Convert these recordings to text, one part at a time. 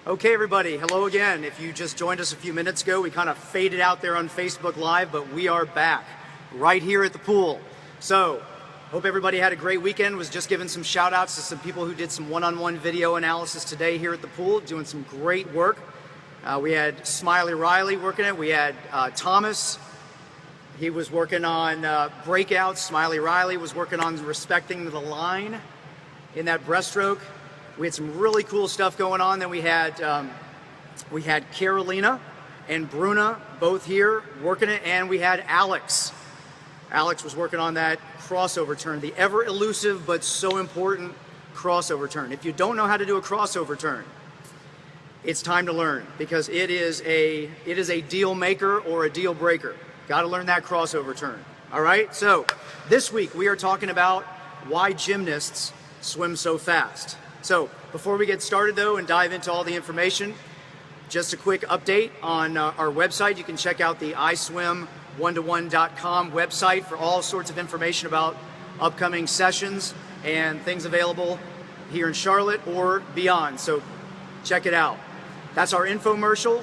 Okay, everybody, hello again. If you just joined us a few minutes ago, we kind of faded out there on Facebook Live, but we are back right here at the pool. So, hope everybody had a great weekend. Was just giving some shout outs to some people who did some one-on-one video analysis today here at the pool, doing some great work. We had Smiley Riley working it. We had Thomas. He was working on breakouts. Smiley Riley was working on respecting the line in that breaststroke. We had some really cool stuff going on. Then we had Carolina and Bruna both here working it, and we had Alex. Alex was working on that crossover turn, the ever elusive but so important crossover turn. If you don't know how to do a crossover turn, it's time to learn, because it is a deal maker or a deal breaker. Got to learn that crossover turn. All right. So this week we are talking about why gymnasts swim so fast. So before we get started though and dive into all the information, just a quick update on our website. You can check out the iswim1to1.com website for all sorts of information about upcoming sessions and things available here in Charlotte or beyond. So check it out. That's our infomercial.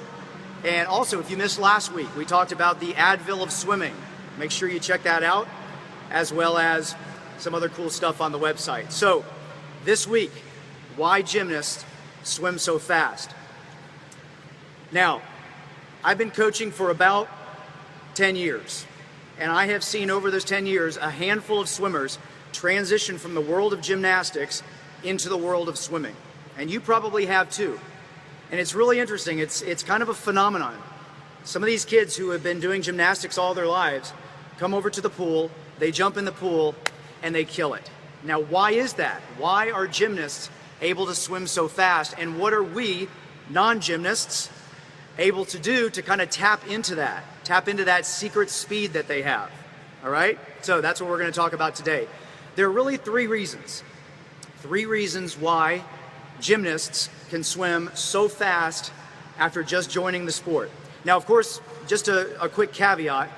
And also, if you missed last week, we talked about the Advil of swimming. Make sure you check that out, as well as some other cool stuff on the website. So this week, why gymnasts swim so fast. Now, I've been coaching for about 10 years, and I have seen over those 10 years a handful of swimmers transition from the world of gymnastics into the world of swimming. And you probably have too. And it's really interesting. It's kind of a phenomenon. Some of these kids who have been doing gymnastics all their lives come over to the pool, they jump in the pool, and they kill it. Now, why is that? Why are gymnasts able to swim so fast, and what are we non-gymnasts able to do to kind of tap into that secret speed that they have? All right, so that's what we're going to talk about today. There are really three reasons why gymnasts can swim so fast after just joining the sport. Now, of course, just a quick caveat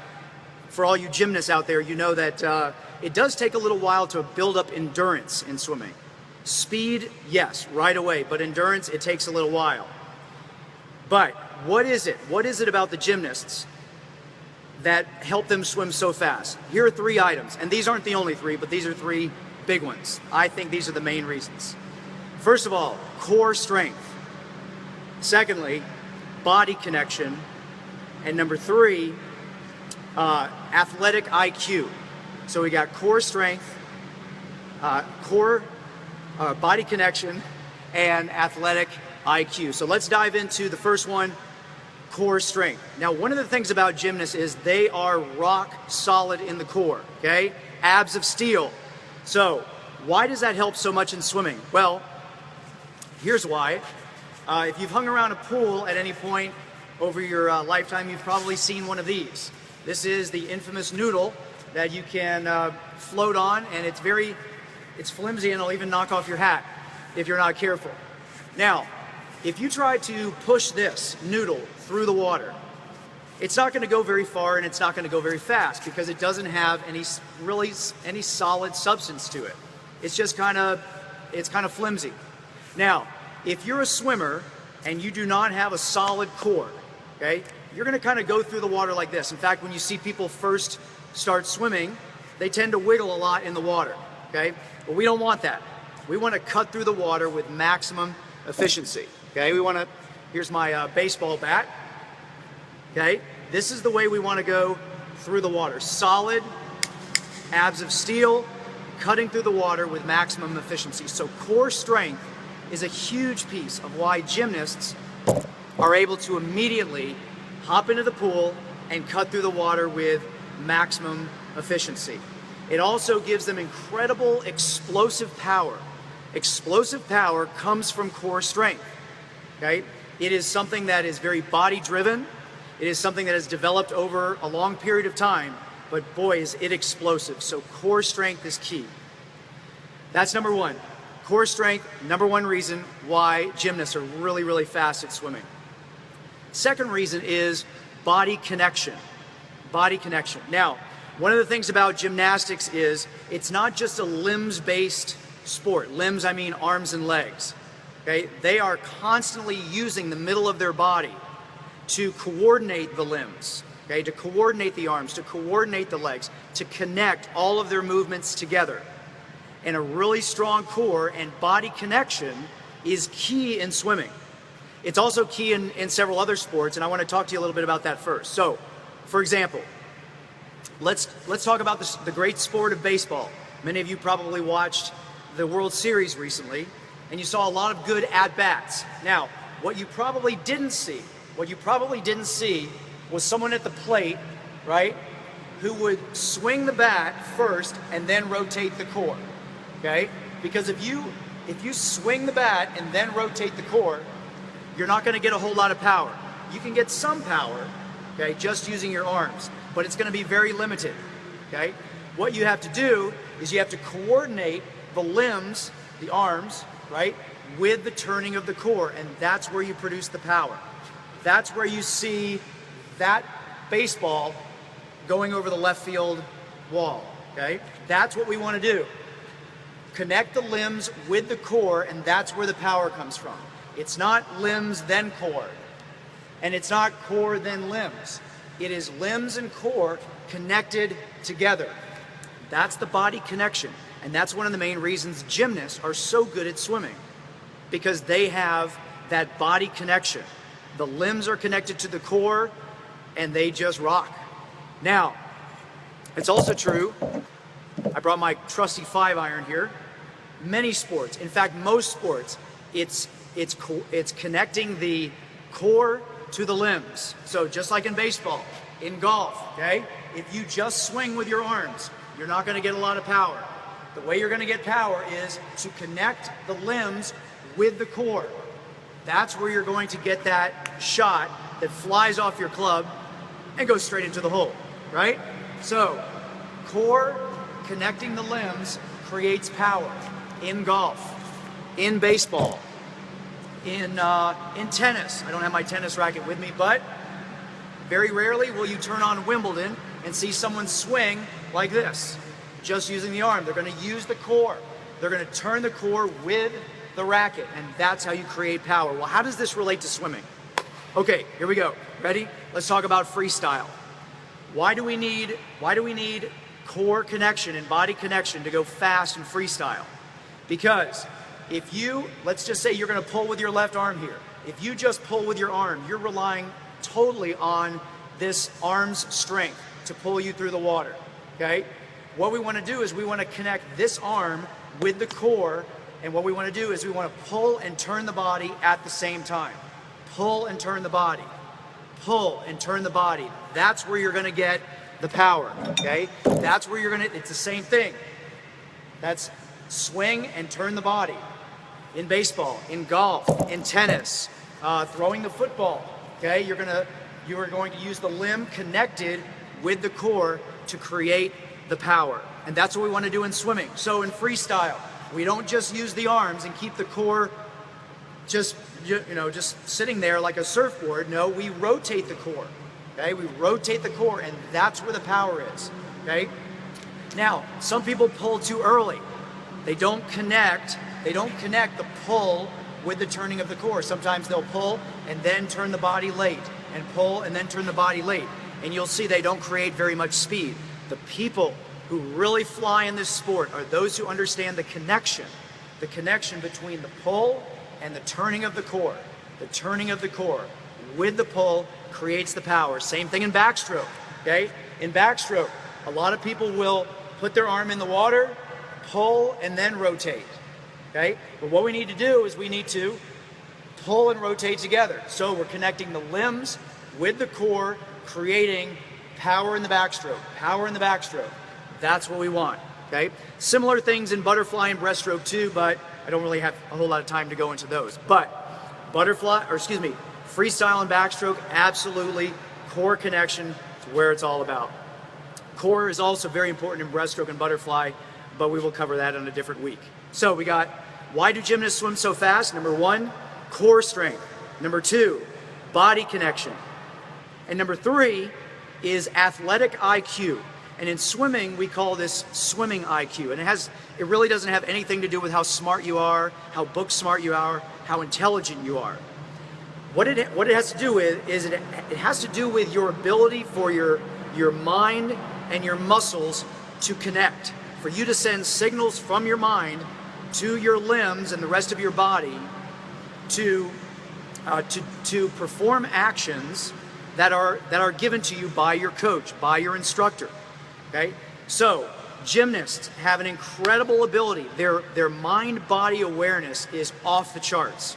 for all you gymnasts out there, you know that it does take a little while to build up endurance in swimming. Speed, yes, right away, but endurance, it takes a little while. But what is it? What is it about the gymnasts that help them swim so fast? Here are three items, and these aren't the only three, but these are three big ones. I think these are the main reasons. First of all, core strength. Secondly, body connection. And number three, athletic IQ. So we got core strength, body connection, and athletic IQ. So let's dive into the first one, core strength. Now, one of the things about gymnasts is they are rock solid in the core, okay? Abs of steel. So why does that help so much in swimming? Well, here's why. If you've hung around a pool at any point over your lifetime, you've probably seen one of these. This is the infamous noodle that you can float on, and it's flimsy, and it'll even knock off your hat if you're not careful. Now, if you try to push this noodle through the water, it's not going to go very far, and it's not going to go very fast because it doesn't have any solid substance to it. It's just kind of flimsy. Now, if you're a swimmer and you do not have a solid core, okay, you're going to kind of go through the water like this. In fact, when you see people first start swimming, they tend to wiggle a lot in the water, okay? But we don't want that. We want to cut through the water with maximum efficiency, okay? Here's my baseball bat, okay? This is the way we want to go through the water. Solid, abs of steel, cutting through the water with maximum efficiency. So core strength is a huge piece of why gymnasts are able to immediately hop into the pool and cut through the water with maximum efficiency. It also gives them incredible explosive power. Explosive power comes from core strength, okay? It is something that is very body driven. It is something that has developed over a long period of time, but boy, is it explosive. So core strength is key. That's number one. Core strength, number one reason why gymnasts are really, really fast at swimming. Second reason is body connection. Body connection. Now, one of the things about gymnastics is it's not just a limbs-based sport. Limbs, I mean arms and legs. Okay? They are constantly using the middle of their body to coordinate the limbs, okay? To coordinate the arms, to coordinate the legs, to connect all of their movements together. And a really strong core and body connection is key in swimming. It's also key in several other sports, and I want to talk to you a little bit about that first. So, for example, let's talk about the great sport of baseball. Many of you probably watched the World Series recently, and you saw a lot of good at-bats. Now, what you probably didn't see was someone at the plate, right, who would swing the bat first and then rotate the core, okay? Because if you swing the bat and then rotate the core, you're not going to get a whole lot of power. You can get some power, okay, just using your arms, but it's going to be very limited, okay? What you have to do is you have to coordinate the limbs, the arms, right, with the turning of the core, and that's where you produce the power. That's where you see that baseball going over the left field wall, okay? That's what we want to do. Connect the limbs with the core, and that's where the power comes from. It's not limbs then core, and it's not core then limbs. It is limbs and core connected together. That's the body connection, and that's one of the main reasons gymnasts are so good at swimming, because they have that body connection. The limbs are connected to the core, and they just rock. Now, it's also true, I brought my trusty 5-iron here. Many sports, in fact, most sports, it's connecting the core to the limbs. So just like in baseball, in golf, okay? If you just swing with your arms, you're not going to get a lot of power. The way you're going to get power is to connect the limbs with the core. That's where you're going to get that shot that flies off your club and goes straight into the hole, right? So, core connecting the limbs creates power in golf, in baseball, in tennis. I don't have my tennis racket with me, but very rarely will you turn on Wimbledon and see someone swing like this, just using the arm. They're going to use the core. They're going to turn the core with the racket, and that's how you create power. Well, how does this relate to swimming? Okay, here we go. Ready? Let's talk about freestyle. Why do we need core connection and body connection to go fast in freestyle? Because if let's just say you're going to pull with your left arm here. If you just pull with your arm, you're relying totally on this arm's strength to pull you through the water, okay? What we want to do is we want to connect this arm with the core, and what we want to do is we want to pull and turn the body at the same time. Pull and turn the body. Pull and turn the body. That's where you're going to get the power, okay? That's where you're going to, it's the same thing. That's swing and turn the body. In baseball, in golf, in tennis, throwing the football, okay? You are going to use the limb connected with the core to create the power. And that's what we want to do in swimming. So in freestyle, we don't just use the arms and keep the core just sitting there like a surfboard. No, we rotate the core, okay? We rotate the core, and that's where the power is, okay? Now, some people pull too early. They don't connect the pull with the turning of the core. Sometimes they'll pull and then turn the body late, and pull and then turn the body late. And you'll see they don't create very much speed. The people who really fly in this sport are those who understand the connection between the pull and the turning of the core. The turning of the core with the pull creates the power. Same thing in backstroke, okay? In backstroke, a lot of people will put their arm in the water, pull, and then rotate, okay? But what we need to do is we need to pull and rotate together. So we're connecting the limbs with the core, creating power in the backstroke, power in the backstroke. That's what we want, okay? Similar things in butterfly and breaststroke too, but I don't really have a whole lot of time to go into those. But freestyle and backstroke, absolutely core connection is where it's all about. Core is also very important in breaststroke and butterfly, but we will cover that in a different week. So we got, why do gymnasts swim so fast? Number 1, core strength. Number 2, body connection. And number 3 is athletic IQ. And in swimming, we call this swimming IQ. And it really doesn't have anything to do with how smart you are, how book smart you are, how intelligent you are. What it has to do with is it has to do with your ability for your mind and your muscles to connect, for you to send signals from your mind to your limbs and the rest of your body to perform actions that are given to you by your coach, by your instructor. Okay, so gymnasts have an incredible ability. Their mind-body awareness is off the charts.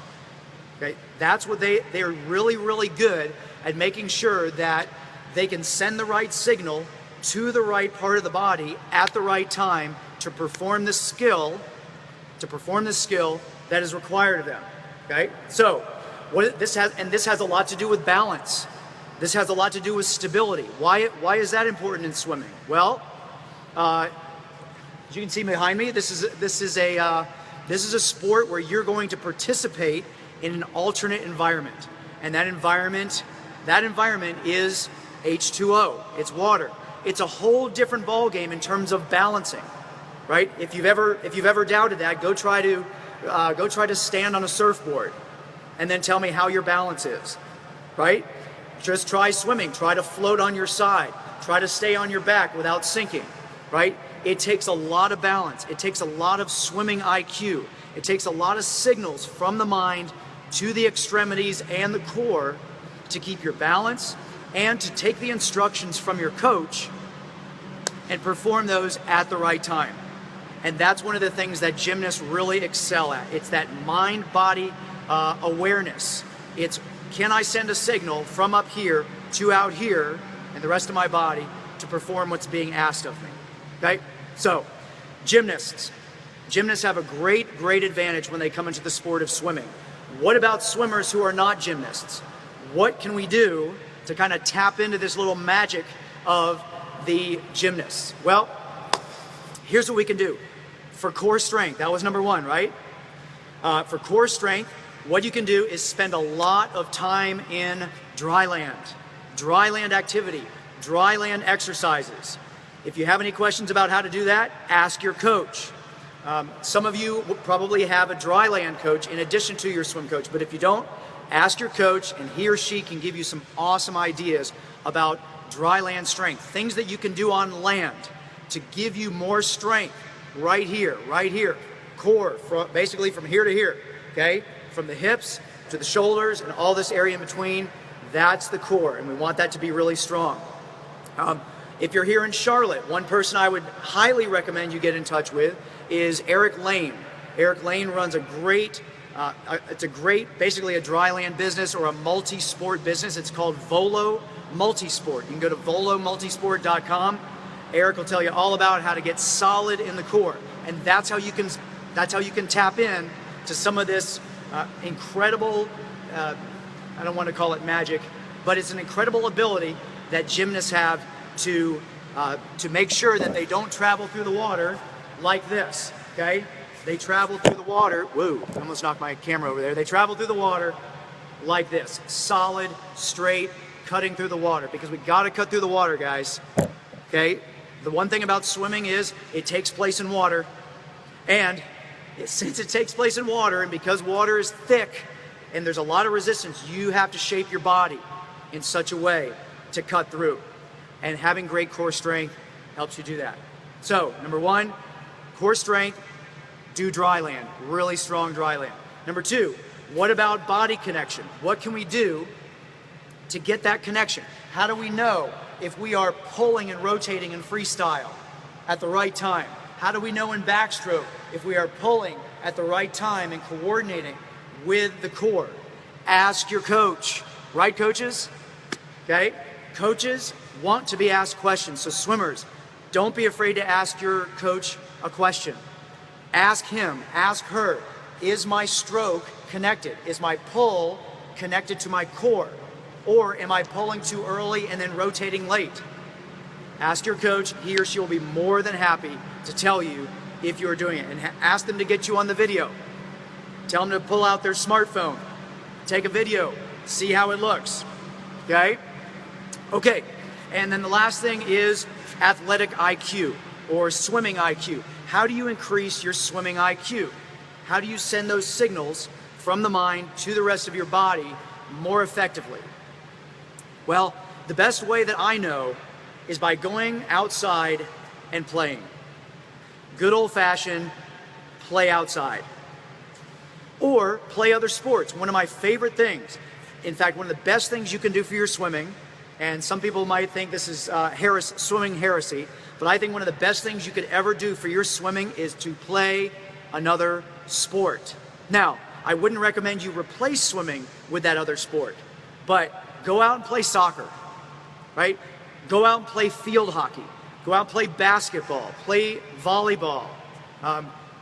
Okay, that's what they're really, really good at, making sure that they can send the right signal to the right part of the body at the right time to perform the skill that is required of them. Okay, so this has a lot to do with balance. This has a lot to do with stability. Why is that important in swimming? Well, as you can see behind me, this is a sport where you're going to participate in an alternate environment, and that environment is H2O. It's water. It's a whole different ball game in terms of balancing, right? If you've ever doubted that, go try to stand on a surfboard, and then tell me how your balance is, right? Just try swimming. Try to float on your side. Try to stay on your back without sinking, right? It takes a lot of balance. It takes a lot of swimming IQ. It takes a lot of signals from the mind to the extremities and the core to keep your balance and to take the instructions from your coach and perform those at the right time. And that's one of the things that gymnasts really excel at. It's that mind-body awareness. It's, can I send a signal from up here to out here and the rest of my body to perform what's being asked of me? Okay? So, gymnasts have a great advantage when they come into the sport of swimming. What about swimmers who are not gymnasts? What can we do to kind of tap into this little magic of the gymnasts? Well, here's what we can do. For core strength, that was number one, right? For core strength, what you can do is spend a lot of time in dry land activity, dry land exercises. If you have any questions about how to do that, ask your coach. Some of you probably have a dry land coach in addition to your swim coach, but if you don't, ask your coach, and he or she can give you some awesome ideas about dry land strength, things that you can do on land to give you more strength right here, core, basically from here to here, okay? From the hips to the shoulders and all this area in between, that's the core, and we want that to be really strong. If you're here in Charlotte, one person I would highly recommend you get in touch with is Eric Lane. Eric Lane runs basically a dry land business or a multi-sport business. It's called Volo Multisport. You can go to volomultisport.com. Eric will tell you all about how to get solid in the core, and that's how you can tap in to some of this incredible, I don't want to call it magic, but it's an incredible ability that gymnasts have to make sure that they don't travel through the water like this, okay? They travel through the water, whoa, I almost knocked my camera over there. They travel through the water like this, solid, straight, cutting through the water, because we gotta cut through the water, guys, okay? The one thing about swimming is it takes place in water, and since it takes place in water, and because water is thick and there's a lot of resistance, you have to shape your body in such a way to cut through. And having great core strength helps you do that. So, number one, core strength, do dry land, really strong dry land. Number two, what about body connection? What can we do to get that connection? How do we know if we are pulling and rotating in freestyle at the right time? How do we know in backstroke if we are pulling at the right time and coordinating with the core? Ask your coach, right, coaches? Okay, coaches want to be asked questions, so swimmers, don't be afraid to ask your coach a question. Ask him, ask her, is my stroke connected? Is my pull connected to my core? Or am I pulling too early and then rotating late? Ask your coach, he or she will be more than happy to tell you if you're doing it. And ask them to get you on the video. Tell them to pull out their smartphone, take a video, see how it looks, okay? Okay, and then the last thing is athletic IQ or swimming IQ. How do you increase your swimming IQ? How do you send those signals from the mind to the rest of your body more effectively? Well, the best way that I know is by going outside and playing. Good old-fashioned play outside. Or play other sports. One of my favorite things, in fact, one of the best things you can do for your swimming, and some people might think this is swimming heresy, but I think one of the best things you could ever do for your swimming is to play another sport. Now, I wouldn't recommend you replace swimming with that other sport, but go out and play soccer, right? Go out and play field hockey. Go out and play basketball, play volleyball.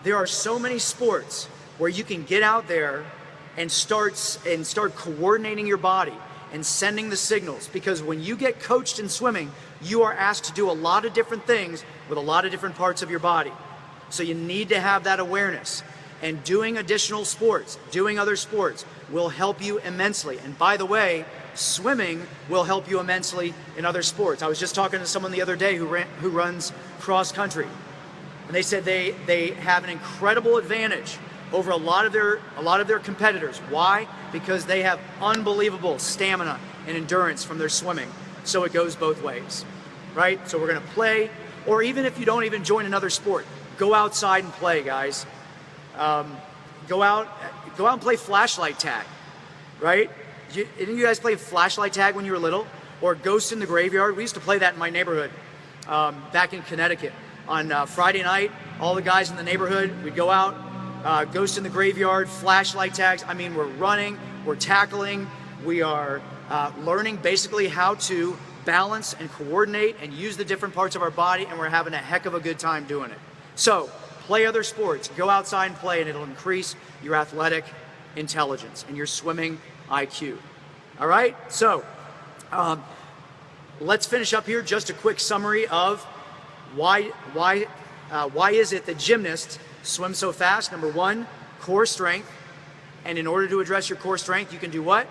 There are so many sports where you can get out there and start coordinating your body and sending the signals, because when you get coached in swimming, you are asked to do a lot of different things with a lot of different parts of your body. So you need to have that awareness, and doing additional sports, doing other sports will help you immensely. And by the way, swimming will help you immensely in other sports. I was just talking to someone the other day who runs cross country, and they said they have an incredible advantage over a lot of their competitors. Why? Because they have unbelievable stamina and endurance from their swimming. So it goes both ways, right? So we're gonna play, or even if you don't even join another sport, go outside and play, guys. Go out and play flashlight tag, right? Didn't you guys play flashlight tag when you were little? Or Ghost in the Graveyard? We used to play that in my neighborhood back in Connecticut. On Friday night, all the guys in the neighborhood, we'd go out, Ghost in the Graveyard, flashlight tags. I mean, we're running, we're tackling, we are learning basically how to balance and coordinate and use the different parts of our body, and we're having a heck of a good time doing it. So, play other sports, go outside and play, and it'll increase your athletic intelligence and your swimming IQ. All right, so let's finish up here. Just a quick summary of why is it that gymnasts swim so fast? Number one, core strength. And in order to address your core strength, you can do what?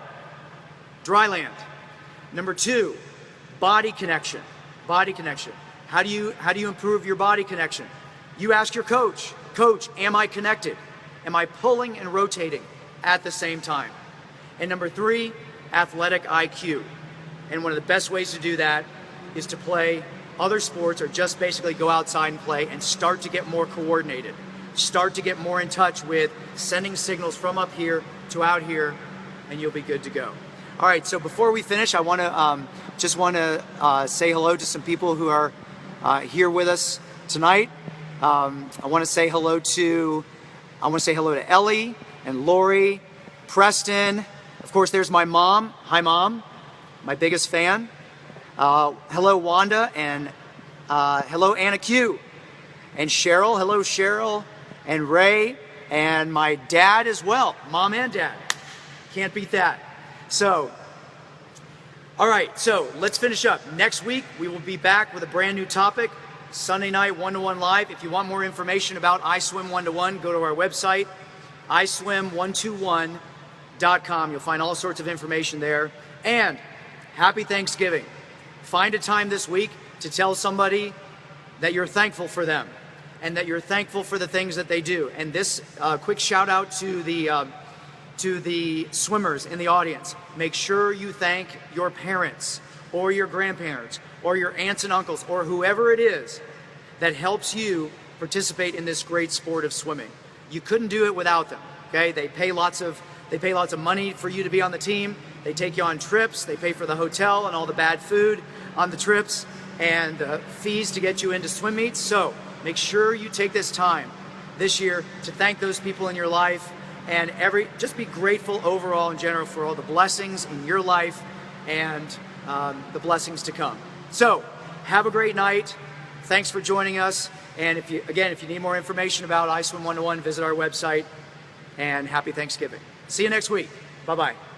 Dry land. Number two, body connection. Body connection. How do you improve your body connection? You ask your coach, Coach, am I connected? Am I pulling and rotating at the same time? And number three, athletic IQ. And one of the best ways to do that is to play other sports, or just basically go outside and play and start to get more coordinated. Start to get more in touch with sending signals from up here to out here, and you'll be good to go. All right, so before we finish, I want to say hello to some people who are here with us tonight. I want to say hello to Ellie and Lori, Preston. Of course, there's my mom. Hi, Mom, my biggest fan. Hello, Wanda, and hello, Anna Q. And Cheryl. Hello, Cheryl, and Ray, and my dad as well. Mom and Dad. Can't beat that. So, all right, so let's finish up. Next week, we will be back with a brand new topic. Sunday night, 1-to-1 live. If you want more information about iSwim 1-to-1, go to our website, iswim121.com. You'll find all sorts of information there. And happy Thanksgiving. Find a time this week to tell somebody that you're thankful for them and that you're thankful for the things that they do. And this quick shout out to the swimmers in the audience. Make sure you thank your parents or your grandparents or your aunts and uncles or whoever it is that helps you participate in this great sport of swimming. You couldn't do it without them, okay? They pay lots of money for you to be on the team. They take you on trips. They pay for the hotel and all the bad food on the trips and the fees to get you into swim meets. So make sure you take this time this year to thank those people in your life, and just be grateful overall in general for all the blessings in your life and the blessings to come. So have a great night. Thanks for joining us. And if you need more information about iSwim 1-to-1, visit our website. And happy Thanksgiving. See you next week. Bye-bye.